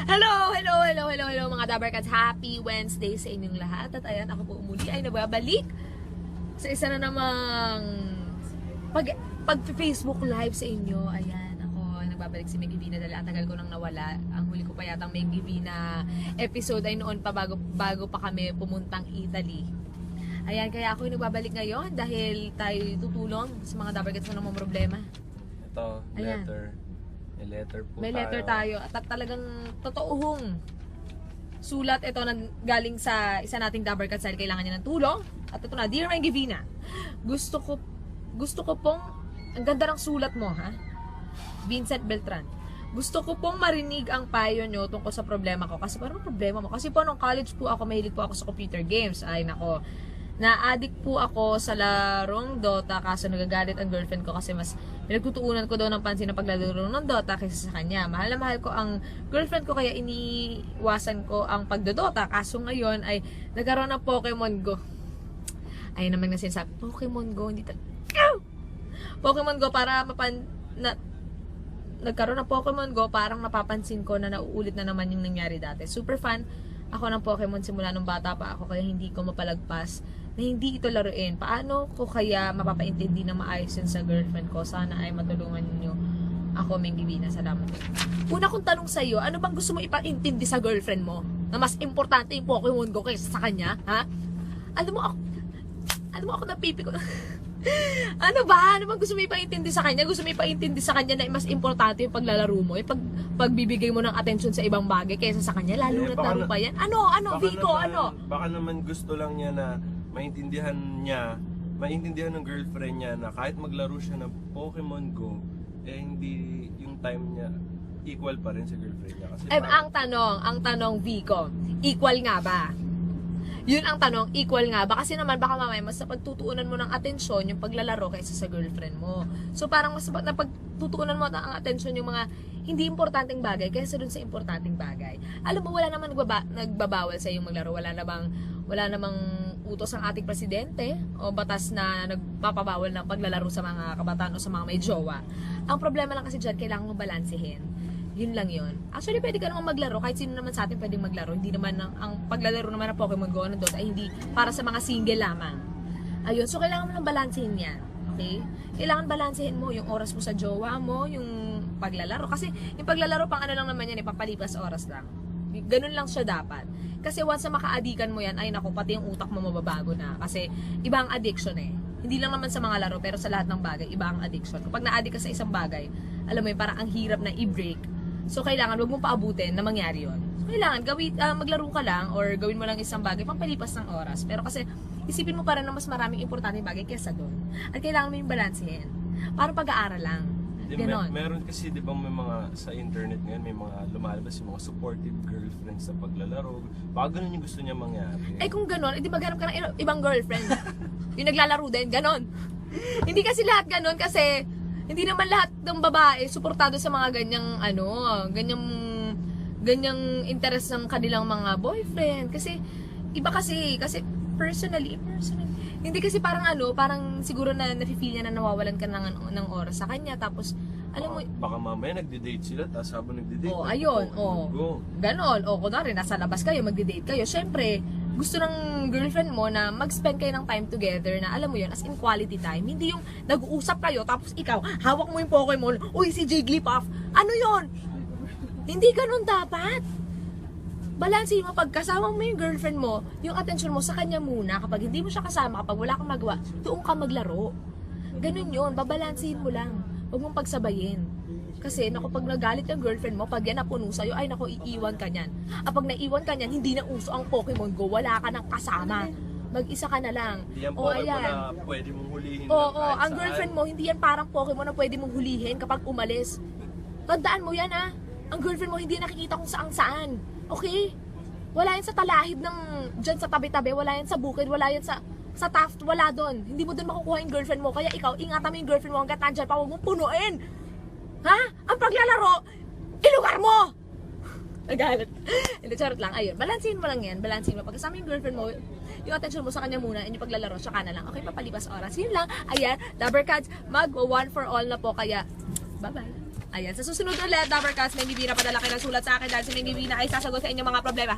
Hello mga Dabarkats. Happy Wednesday sa inyong lahat. At ayan, ako po muli ay nababalik sa isa na namang pag-Facebook live sa inyo. Ayan, ako ay nagbabalik si Meggy V na dahil tagal ko nang nawala. Ang huli ko pa yatang Meggy V na episode ay noon pa bago pa kami pumuntang Italy. Ayan, kaya ako ay nagbabalik ngayon dahil tayo tutulong sa mga Dabarkats na namang problema. Ito, Ayan. letter. May letter po May tayo. letter tayo at talagang totoong sulat ito nang galing sa isa nating Dabarkats dahil kailangan niya ng tulong. At ito na, Dear Meggy V na, gusto ko pong, ang ganda ng sulat mo ha, Vincent Beltran. Gusto ko pong marinig ang payo nyo tungkol sa problema ko. Kasi parang problema mo. Kasi po nung college po ako, mahilig po ako sa computer games. Ay nako, na-addict po ako sa larong Dota kaso nagagalit ang girlfriend ko kasi mas pinagtutuunan ko daw ng pansin na paglalaro ng Dota kaysa sa kanya. Mahal na mahal ko ang girlfriend ko kaya iniwasan ko ang pagdodota kaso ngayon ay nagkaroon ng Pokemon Go. Ayun naman na sinasabi, Pokemon Go, hindi Pokemon Go para nagkaroon ng Pokemon Go, parang napapansin ko na nauulit na naman yung nangyari dati. Super fan ako ng Pokemon simula nung bata pa ako kaya hindi ko mapalagpas na hindi ito laruin. Paano ko kaya mapapaintindi na maayos yun sa girlfriend ko? Sana ay matulungan niyo ako, Meggy V na. Salamat. Una kong tanong sa iyo, ano bang gusto mo ipaintindi sa girlfriend mo? Na mas importante yung Pokemon Go kaysa sa kanya? Ha? Alam mo ako napipiko. Ano ba? Ano bang gusto mo ipaintindi sa kanya? Gusto mo ipaintindi sa kanya na mas importante yung paglalaro mo? Yung pagbibigay mo ng atensyon sa ibang bagay kaysa sa kanya? Lalo na't laro pa yan? Ano? Vico, ano? Baka naman gusto lang niya na maintindihan ng girlfriend niya na kahit maglaro siya ng Pokemon Go, eh hindi yung time niya equal pa rin sa girlfriend niya. Kasi ang tanong, Vico, equal nga ba? Yun ang tanong, equal nga ba? Kasi naman baka mamaya mas napagtutuunan mo ng atensyon yung paglalaro kaysa sa girlfriend mo. So parang mas napagtutuunan mo ng atensyon yung mga hindi importanteng bagay kaysa dun sa importanteng bagay. Alam mo, wala naman nagbabawal sa yung maglaro. Wala namang utos ang ating presidente o batas na nagpapabawal ng paglalaro sa mga kabataan o sa mga may jowa. Ang problema lang kasi dyan, kailangan mo balansehin. Yun lang yun. Actually, pwede ka naman maglaro. Kahit sino naman sa atin pwedeng maglaro. Hindi naman ang paglalaro naman ng Pokemon Go ng Dota ay hindi para sa mga single lamang. Ayun. So, kailangan mo lang balansehin yan. Okay? Kailangan balansehin mo yung oras mo sa jowa mo, yung paglalaro. Kasi yung paglalaro pang ano lang naman yan, ipapalipas oras lang. Ganun lang siya dapat. Kasi once na maka-adikan mo yan, ay naku, pati yung utak mo mababago na. Kasi iba ang addiction eh. Hindi lang naman sa mga laro, pero sa lahat ng bagay, iba ang addiction. Kapag na-addict ka sa isang bagay, alam mo yun, parang ang hirap na i-break. So, kailangan, huwag mong paabutin na mangyari yun. So, kailangan, maglaro ka lang or gawin mo lang isang bagay pang palipas ng oras. Pero kasi, isipin mo pa rin na mas maraming importante bagay kaysa doon. At kailangan mo yung balansehin. Parang pag-aaral lang. Ganon. Meron kasi, di ba, may mga sa internet ngayon, may mga lumalabas yung mga supportive girlfriends sa paglalaro. Baka ganun yung gusto niya mangyari. Eh kung ganon, di maghanap ka ng ibang girlfriend. Yung naglalaro din, ganon. Hindi kasi lahat ganon kasi hindi naman lahat ng babae suportado sa mga ganyang interest ng kanilang mga boyfriend. Kasi, iba kasi personally, hindi kasi parang siguro na nafe-feel niya na nawawalan ka ng oras sa kanya. Tapos, alam mo, baka mamaya nagde-date sila, tapos habang nagde-date, ganon. Kunwari, nasa labas kayo, magde-date kayo. Syempre, gusto ng girlfriend mo na mag-spend kayo ng time together na alam mo yun, as in quality time. Hindi yung nag-uusap kayo tapos ikaw, hawak mo yung Pokemon, uy si Jigglypuff, ano yun? Hindi ganun dapat. Balansin mo, pag kasama mo yung girlfriend mo, yung attention mo sa kanya muna. Kapag hindi mo siya kasama, kapag wala kang magawa, doon ka maglaro. Ganun yun, babalansin mo lang. Huwag mong pagsabayin. Kasi, pag nagalit yung girlfriend mo, pag yan napuno sa'yo, ay iiwan ka niyan. Pag naiwan ka niyan, hindi na uso ang Pokemon Go, wala ka ng kasama. Mag-isa ka na lang. Hindi yan Pokemon na pwede mong hulihin. Ang girlfriend mo, hindi yan parang Pokemon na pwede mong hulihin kapag umalis. Tandaan mo yan ha. Ang girlfriend mo, hindi nakikita kung saan. Okay? Wala yan sa talahib dyan sa tabi-tabi, wala yan sa bukid, wala yan sa taft, wala doon. Hindi mo doon makukuha yung girlfriend mo. Kaya ikaw, ingatan mo yung girlfriend mo hanggat nandyan pa, huwag mong punuin. Ha? Ang paglalaro, ilugar mo! Nagalit. Hindi, charot lang. Ayun, balansin mo lang yan. Balansin mo. Pagkasama yung girlfriend mo, yung attention mo sa kanya muna, and yung paglalaro, tsaka na lang. Okay, papalipas oras. Yun lang. Ayan, Dabarkats, mag-one for all na po. Kaya, bye-bye. Ayan, sa susunod ulit, Lovercast, may Divina, padala kayo ng sulat sa akin dahil si May Divina ay sasagot sa inyong mga problema.